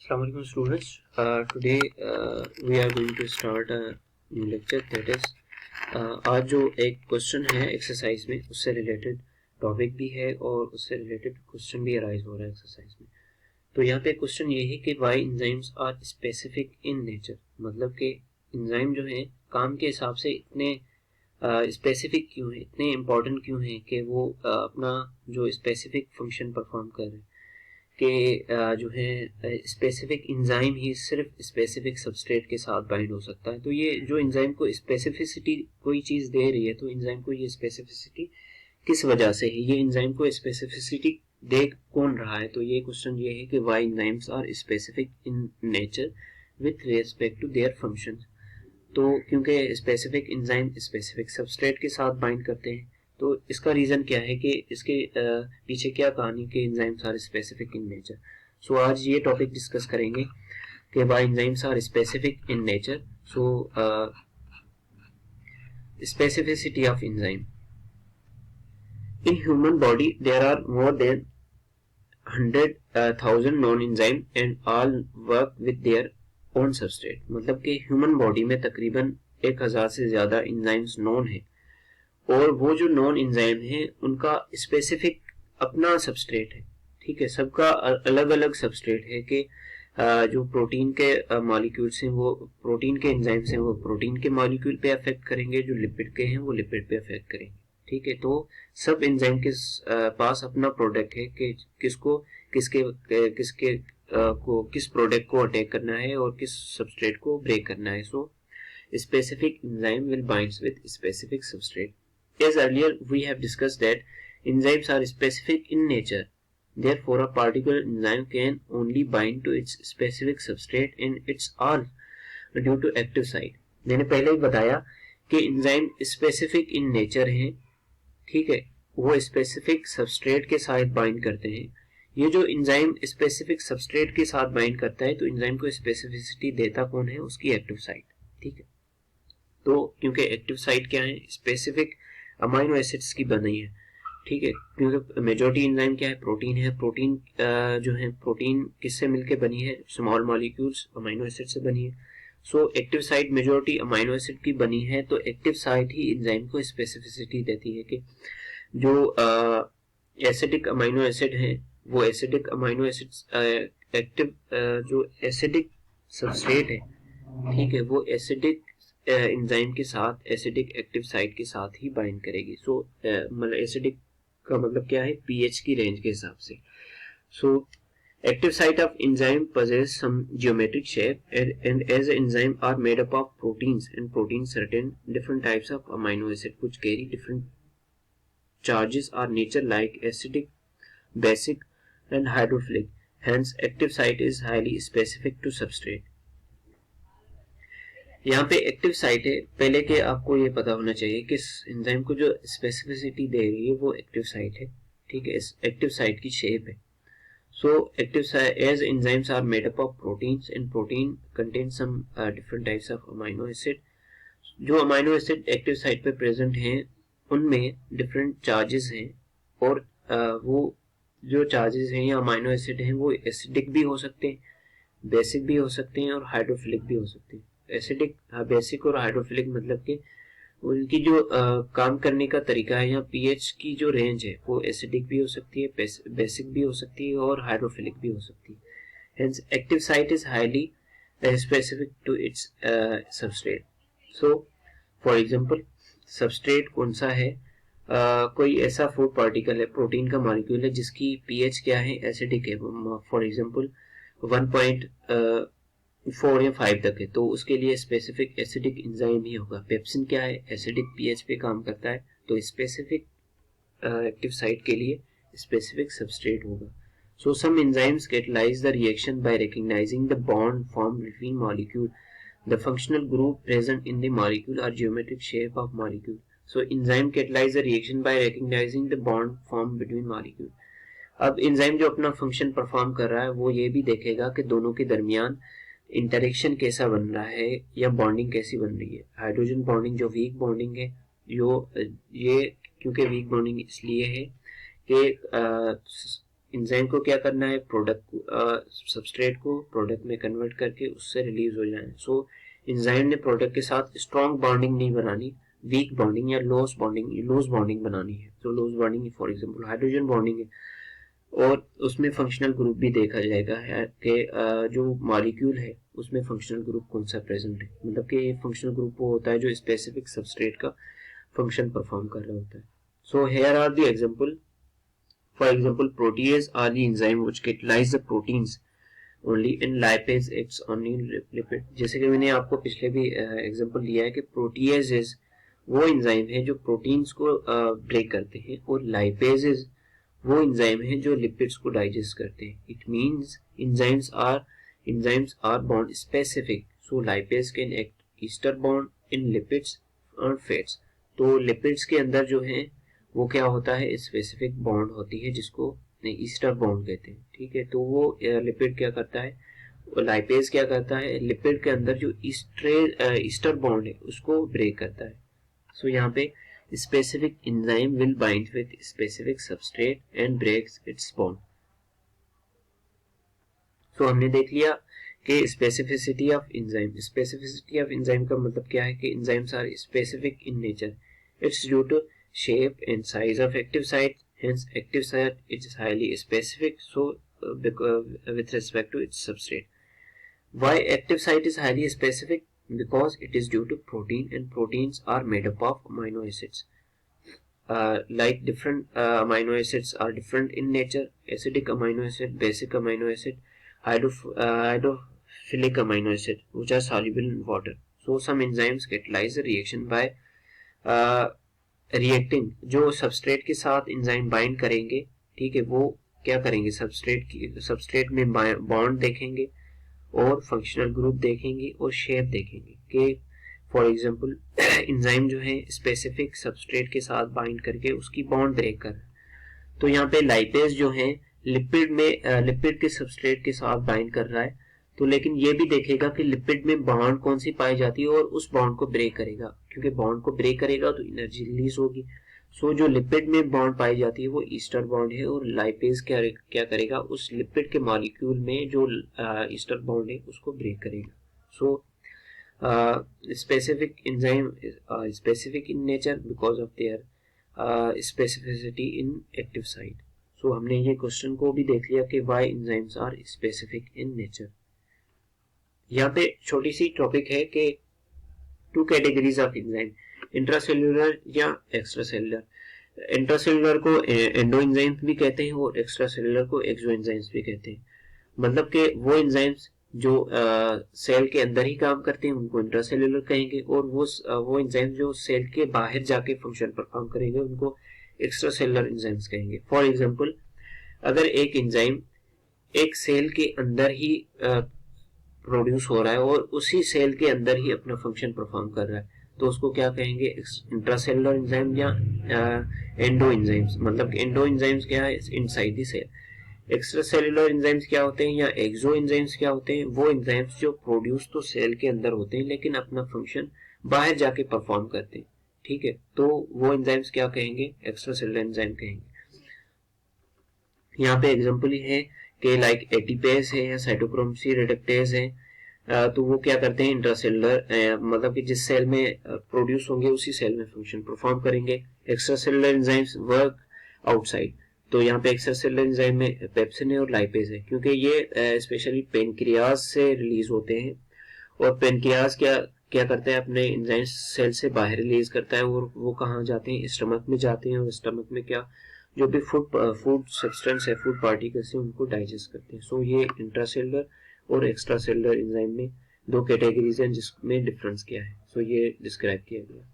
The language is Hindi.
Assalamu alaikum students. Today we are going to start a new lecture, that is आज जो एक क्वेश्चन है एक्सरसाइज में उससे रिलेटेड टॉपिक भी है और उससे रिलेटेड क्वेश्चन भी अराइज हो रहा है एक्सरसाइज में। तो यहाँ पे क्वेश्चन ये है कि why enzymes are specific in nature, मतलब कि एंजाइम जो है काम के हिसाब से इतने स्पेसिफिक क्यों है, इतने इम्पोर्टेंट क्यों है कि वो अपना जो स्पेसिफिक फंक्शन परफॉर्म कर रहे हैं कि जो है स्पेसिफिक एंजाइम ही सिर्फ स्पेसिफिक सबस्ट्रेट के साथ बाइंड हो सकता है। तो ये जो एंजाइम को स्पेसिफिसिटी कोई चीज़ दे रही है, तो एंजाइम को ये स्पेसिफिसिटी किस वजह से है, ये एंजाइम को स्पेसिफिसिटी दे कौन रहा है। तो ये क्वेश्चन ये है कि why enzymes are specific in nature with respect to their functions. तो क्योंकि स्पेसिफिक एंजाइम स्पेसिफिक सबस्ट्रेट के साथ बाइंड करते हैं, तो इसका रीजन क्या है कि इसके पीछे क्या कहानी कि enzymes are specific in nature. So आज ये टॉपिक डिस्कस करेंगे कि why enzymes are specific in nature. So specificity of enzyme in human body there are more than 100,000 known enzyme and all work with their own substrate. मतलब कि ह्यूमन बॉडी में तकरीबन 1000 से ज्यादा एंजाइम्स नॉन है और वो जो नॉन एंजाइम है उनका स्पेसिफिक अपना सबस्ट्रेट है। ठीक है, सबका अलग अलग सबस्ट्रेट है कि जो प्रोटीन के मॉलिक्यूल्स हैं वो प्रोटीन के एंजाइम्स हैं वो प्रोटीन के मॉलिक्यूल पे अफेक्ट करेंगे, जो लिपिड के हैं वो लिपिड पे अफेक्ट करेंगे। ठीक है, तो सब एंजाइम के पास अपना प्रोडक्ट है कि किसको किसके किसके को किस प्रोडक्ट को अटैक करना है और किस सबस्ट्रेट को ब्रेक करना है। सो specific enzyme will binds with specific substrate. As earlier we have discussed that enzymes are specific in nature, therefore a particular enzyme can only bind to its specific substrate and it's all due to active site। मैंने पहले ही बताया कि एंजाइम स्पेसिफिक इन नेचर हैं, ठीक है, वो स्पेसिफिक सबस्ट्रेट के साथ बाइंड करते हैं। ये जो एंजाइम स्पेसिफिक सबस्ट्रेट के साथ बाइंड करता है तो एंजाइम को स्पेसिफिसिटी देता कौन है, उसकी एक्टिव साइट। ठीक है, तो क्योंकि एक्टिव साइट क्या है, स्पेसिफिक अमाइनो एसिड्स की बनी है। ठीक है, क्योंकि मेजॉरिटी एंजाइम क्या है, प्रोटीन है। प्रोटीन जो है प्रोटीन किससे मिलके बनी है, स्मॉल मॉलिक्यूल्स अमाइनो एसिड से बनी है। So active site majority amino acid की बनी है, तो एक्टिव साइट ही एंजाइम को स्पेसिफिसिटी देती है कि जो एसिडिक अमाइनो एसिड है वो एसिडिक अमाइनो एसिड्स एक्टिव जो एसिडिक सबस्ट्रेट है, ठीक है, वो एसिडिक एंजाइम के साथ एसिडिक एक्टिव साइट के साथ ही बाइंड करेगी। सो मतलब एसिडिक का मतलब क्या है, पीएच की रेंज के हिसाब से। सो active site of enzyme possess some geometric shape and as enzyme are made up of proteins and proteins certain different types of amino acid which carry different charges are nature like acidic, basic and hydrophilic, hence active site is highly specific to substrate। यहाँ पे एक्टिव साइट है, पहले के आपको ये पता होना चाहिए कि एंजाइम को जो स्पेसिफिसिटी दे रही है वो एक्टिव साइट है। ठीक है, इस एक्टिव साइट की शेप है। So active site as enzymes are made up of proteins and protein contain some different types of amino acid. जो अमाइनो एसिड एक्टिव साइट पे प्रेजेंट हैं उनमें डिफरेंट चार्जेस हैं और वो जो चार्जेस हैं या अमाइनो एसिड हैं वो एसिडिक भी हो सकते हैं, बेसिक भी हो सकते हैं और हाइड्रोफिलिक भी हो सकते हैं। एसिडिक, बेसिक और हाइड्रोफिलिक मतलब कि उनकी जो काम करने का तरीका है या पीएच की जो रेंज है वो एसिडिक भी हो सकती है, बेसिक भी हो सकती है और हाइड्रोफिलिक भी हो सकती है। Hence active site is highly specific to its substrate. So for example substrate कौन सा है, कोई ऐसा फूड पार्टिकल है, प्रोटीन का मॉलिक्यूल है जिसकी पीएच क्या है, एसिडिक है, फॉर एग्जांपल 1.4 या 5 तक है, तो उसके लिए स्पेसिफिक एसिडिक एंजाइम ही होगा। पेप्सिन क्या है, एसिडिक पीएच पे काम करता है, तो स्पेसिफिक एक्टिव साइट के लिए स्पेसिफिक सबस्ट्रेट होगा। So some enzymes catalyse the reaction by recognising the bond form between molecule. The functional group present in the molecule or geometric shape of molecule. So enzyme catalyse the reaction by recognising the bond form between molecule. अब एंजाइम जो अपना फंक्शन परफॉर्म कर रहा है वो ये भी देखेगा कि दोनों के दरमियान इंटरेक्शन कैसा बन रहा है या बॉन्डिंग कैसी बन रही है। हाइड्रोजन बॉन्डिंग जो वीक बॉन्डिंग है, ये क्योंकि वीक बॉन्डिंग इसलिए है कि एंजाइम को क्या करना है, प्रोडक्ट सबस्ट्रेट को प्रोडक्ट में कन्वर्ट करके उससे रिलीज हो जाए। सो एंजाइम ने प्रोडक्ट के साथ स्ट्रॉन्ग बॉन्डिंग नहीं बनानी, वीक बॉन्डिंग या लूज बॉन्डिंग बनानी है। तो loose bonding for example hydrogen bonding है, और उसमें फंक्शनल ग्रुप भी देखा जाएगा है कि जो मॉलिक्यूल है उसमें फंक्शनल ग्रुप कौन सा प्रेजेंट है। मतलब कि फंक्शनल ग्रुप वो होता है जो स्पेसिफिक सबस्ट्रेट का फंक्शन परफॉर्म कर रहा होता है। So here are the example, for example protease are the enzyme which catalyse the proteins only, in lipase acts only lipid. जैसे कि मैंने आपको पिछले भी एग्जांपल दिया है कि प्रोटीएज वो एंजाइम है जो प्रोटीन्स को ब्रेक करते हैं, और लाइपेजेस वो एंजाइम है जो लिपिड्स को डाइजेस्ट करते हैं। It means enzymes are bond specific, so lipase can act ester bond in lipids और फैट्स। तो लिपिड्स के अंदर जो है वो क्या होता है, स्पेसिफिक बॉन्ड होती है जिसको ईस्टर बॉन्ड कहते हैं। ठीक है, तो वो लिपिड क्या करता है, लाइपेज क्या करता है, लिपिड के अंदर जो ईस्टर बॉन्ड है उसको ब्रेक करता है। सो यहाँ पे specific enzyme will bind with specific substrate and breaks its bond. So हमने देख लिया कि specificity of enzyme. Specificity of enzyme का मतलब क्या है कि enzymes are specific in nature. It's due to shape and size of active site. Hence, active site is highly specific. So, with respect to its substrate. Why active site is highly specific? Because it is due to protein, and proteins are made up of amino acids. Like different amino acids are different in nature: acidic amino acid, basic amino acid, hydrophilic amino acid, which are soluble in water. So some enzymes catalyze the reaction by reacting. जो substrate के साथ enzyme bind करेंगे, ठीक है, वो क्या करेंगे, substrate में bond देखेंगे और फंक्शनल ग्रुप देखेंगे और शेप देखेंगे कि फॉर एग्जांपल एंजाइम जो है स्पेसिफिक सबस्ट्रेट के साथ बाइंड करके उसकी बॉन्ड ब्रेक कर रहा है। तो यहाँ पे लाइपेज जो है लिपिड के सबस्ट्रेट के साथ बाइंड कर रहा है, तो लेकिन ये भी देखेगा कि लिपिड में बॉन्ड कौन सी पाई जाती है और उस बॉन्ड को ब्रेक करेगा, क्योंकि बॉन्ड को ब्रेक करेगा तो एनर्जी रिलीज होगी। सो जो लिपिड में बॉन्ड पाई जाती है वो ईस्टर बॉन्ड है, और लाइपेज क्या करेगा, उस लिपिड के मॉलिक्यूल में जो ईस्टर बॉन्ड है उसको ब्रेक करेगा। So specific enzyme specific in nature because of their specificity in active site. So हमने ये क्वेश्चन को भी देख लिया कि why enzymes are specific in nature. यहाँ पे छोटी सी टॉपिक है कि two categories of enzyme, intracellular या एक्स्ट्रासेल्युलर। इंट्रासेल्युलर को एंडो एंजाइम्स भी कहते हैं और एक्स्ट्रासेल्युलर को एक्सो एंजाइम्स भी कहते हैं। मतलब कि वो एंजाइम्स जो सेल के अंदर ही काम करते हैं उनको इंट्रासेल्युलर कहेंगे, और वो एंजाइम जो सेल के बाहर जाके फंक्शन परफॉर्म करेंगे उनको एक्स्ट्रासेल्युलर एंजाइम्स कहेंगे। फॉर एग्जांपल, अगर एक एंजाइम एक सेल के अंदर ही प्रोड्यूस हो रहा है और उसी सेल के अंदर ही अपना फंक्शन परफॉर्म कर रहा है, तो उसको क्या कहेंगे, इंट्रासेल्युलर एंजाइम या एंडो एंजाइम्स। मतलब एंडो एंजाइम्स क्या है, inside the cell. Extracellular enzymes क्या होते हैं या एक्सो एंजाइम्स क्या होते हैं, वो एंजाइम्स जो प्रोड्यूस तो सेल के अंदर होते हैं लेकिन अपना फंक्शन बाहर जाके परफॉर्म करते हैं। ठीक है, तो वो एंजाइम्स क्या कहेंगे, एक्स्ट्रासेल्युलर एंजाइम कहेंगे। यहाँ पे एग्जांपल है कि लाइक एटीपेज है या साइटोक्रोम सी रिडक्टेज है, तो वो क्या करते हैं, इंट्रासेल्युलर मतलब कि जिस सेल में प्रोड्यूस होंगे उसी सेल में फंक्शन परफॉर्म करेंगे। एक्स्ट्रासेल्युलर एंजाइम्स वर्क आउटसाइड, तो यहाँ पे एक्स्ट्रासेल्युलर एंजाइम में पेप्सिन है और लाइपेज है, क्योंकि ये स्पेशली पेनक्रियाज से रिलीज होते हैं, और पेनक्रियाज क्या करता है, अपने एंजाइम सेल से बाहर रिलीज करता है, और वो कहाँ जाते हैं, स्टमक में जाते हैं, और स्टमक में क्या जो भी फूड सब्सटेंस है, फूड पार्टिकल्स है, उनको डाइजेस्ट करते हैं। सो ये इंट्रासेल्युलर और एक्स्ट्रासेल्युलर एंजाइम में दो कैटेगरीज हैं जिसमें डिफरेंस क्या है, सो ये डिस्क्राइब किया गया।